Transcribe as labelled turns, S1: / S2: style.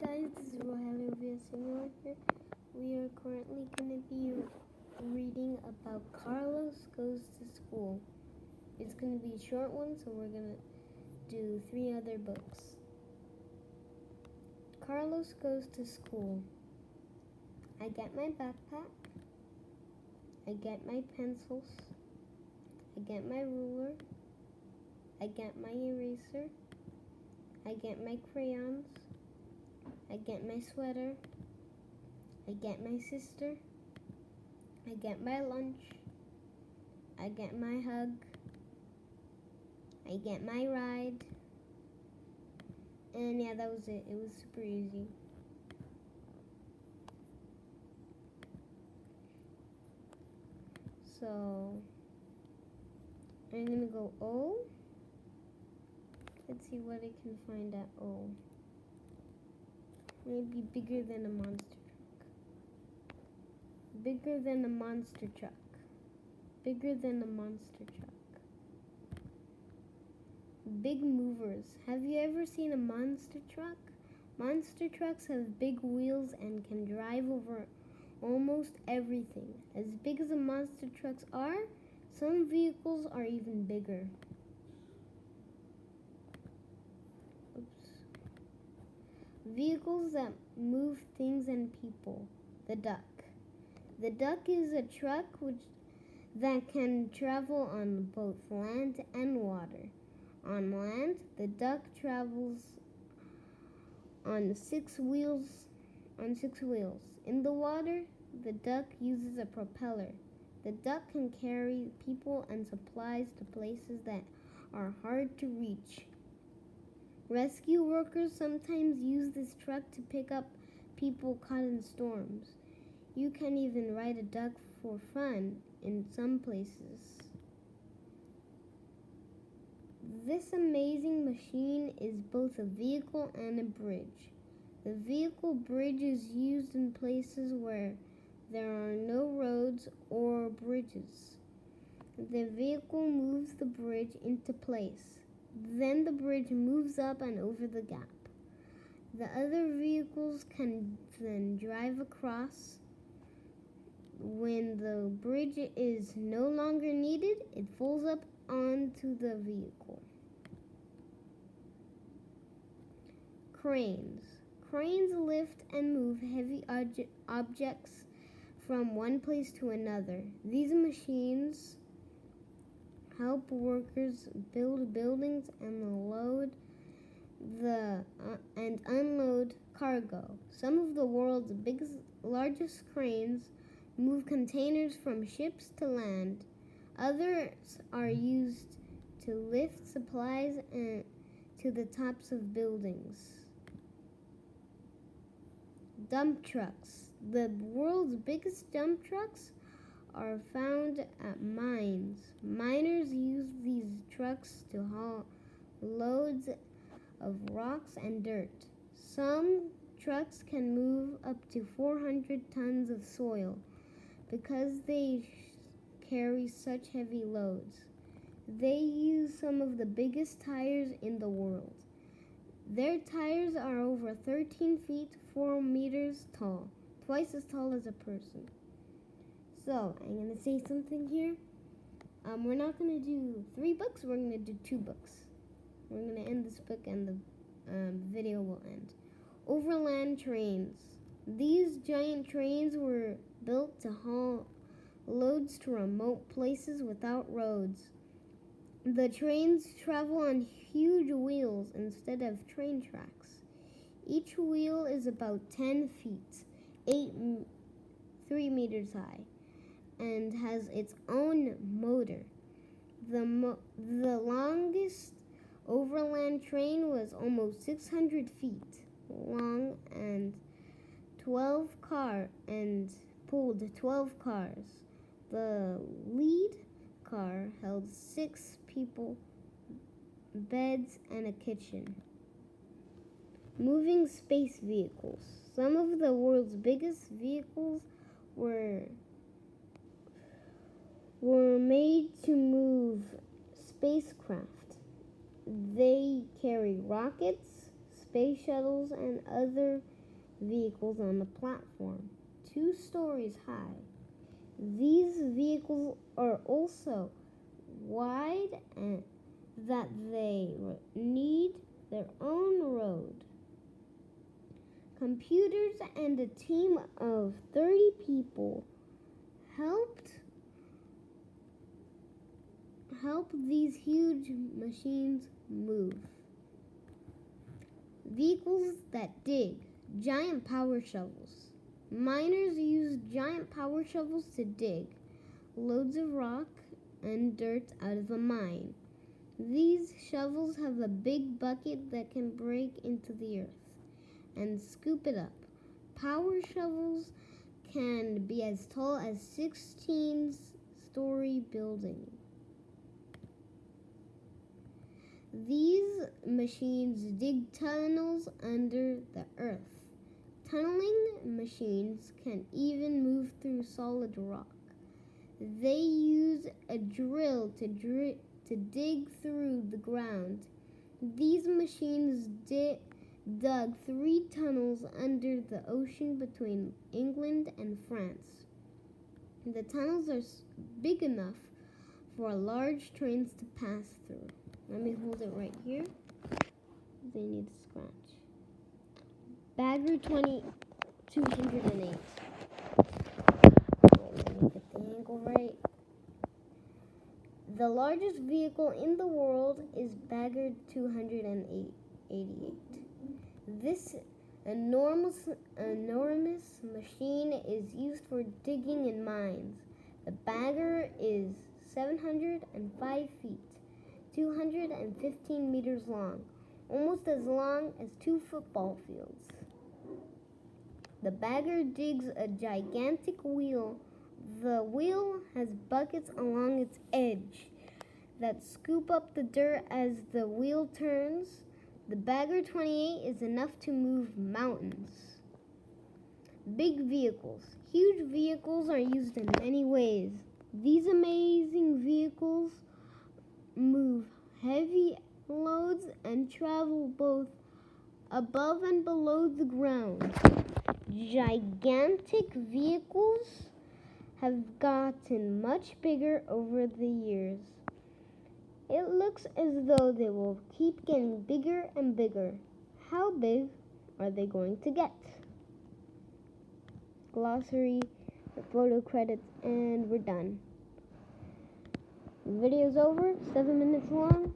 S1: guys, this is Rogelio Villaseñor here. We are currently going to be reading about Carlos Goes to School. It's going to be a short one, so we're going to do 3 other books. Carlos Goes to School. I get my backpack. I get my pencils. I get my ruler. I get my eraser. I get my crayons. I get my sweater. I get my sister. I get my lunch. I get my hug. I get my ride. And yeah, that was it. It was super easy. So, I'm gonna go O. Let's see what I can find at O. Maybe bigger than a monster truck. Bigger than a monster truck. Bigger than a monster truck. Big movers. Have you ever seen a monster truck? Monster trucks have big wheels and can drive over almost everything. As big as the monster trucks are, some vehicles are even bigger. Vehicles that move things and people. The duck. The duck is a truck that can travel on both land and water. On land, the duck travels on 6 wheels. In the water, the duck uses a propeller. The duck can carry people and supplies to places that are hard to reach. Rescue workers sometimes use this truck to pick up people caught in storms. You can even ride a duck for fun in some places. This amazing machine is both a vehicle and a bridge. The vehicle bridge is used in places where there are no roads or bridges. The vehicle moves the bridge into place. Then the bridge moves up and over the gap. The other vehicles can then drive across. When the bridge is no longer needed, it folds up onto the vehicle. Cranes. Cranes lift and move heavy objects from one place to another. These machines help workers build buildings and unload cargo. Some of the world's largest cranes move containers from ships to land. Others are used to lift supplies to the tops of buildings. Dump trucks. The world's biggest dump trucks are found at mines. Miners use these trucks to haul loads of rocks and dirt. Some trucks can move up to 400 tons of soil because they carry such heavy loads. They use some of the biggest tires in the world. Their tires are over 13 feet, 4 meters tall, twice as tall as a person. So, I'm going to say something here. We're not going to do 3 books, we're going to do 2 books. We're going to end this book and the video will end. Overland trains. These giant trains were built to haul loads to remote places without roads. The trains travel on huge wheels instead of train tracks. Each wheel is about 10 feet, 3 meters high, and has its own motor. The longest overland train was almost 600 feet long and pulled 12 cars. The lead car held 6 people, beds, and a kitchen. Moving space vehicles. Some of the world's biggest vehicles were made to move spacecraft. They carry rockets, space shuttles, and other vehicles on the platform, 2 stories high. These vehicles are also wide and that they need their own road. Computers and a team of 30 people help these huge machines move. Vehicles that dig, giant power shovels. Miners use giant power shovels to dig loads of rock and dirt out of a mine. These shovels have a big bucket that can break into the earth and scoop it up. Power shovels can be as tall as 16-story buildings. These machines dig tunnels under the earth. Tunneling machines can even move through solid rock. They use a drill to dig through the ground. These machines dug 3 tunnels under the ocean between England and France. The tunnels are big enough for large trains to pass through. Let me hold it right here. They need to scratch. Bagger 208. Wait, let me get the angle right. The largest vehicle in the world is Bagger 288. This enormous machine is used for digging in mines. The Bagger is 705 feet, 215 meters long, almost as long as 2 football fields. The Bagger digs a gigantic wheel. The wheel has buckets along its edge that scoop up the dirt as the wheel turns. The Bagger 28 is enough to move mountains. Big vehicles. Huge vehicles are used in many ways. These amazing vehicles move heavy loads and travel both above and below the ground. Gigantic vehicles have gotten much bigger over the years. It looks as though they will keep getting bigger and bigger. How big are they going to get? Glossary, photo credits, and we're done. The video's over, 7 minutes long.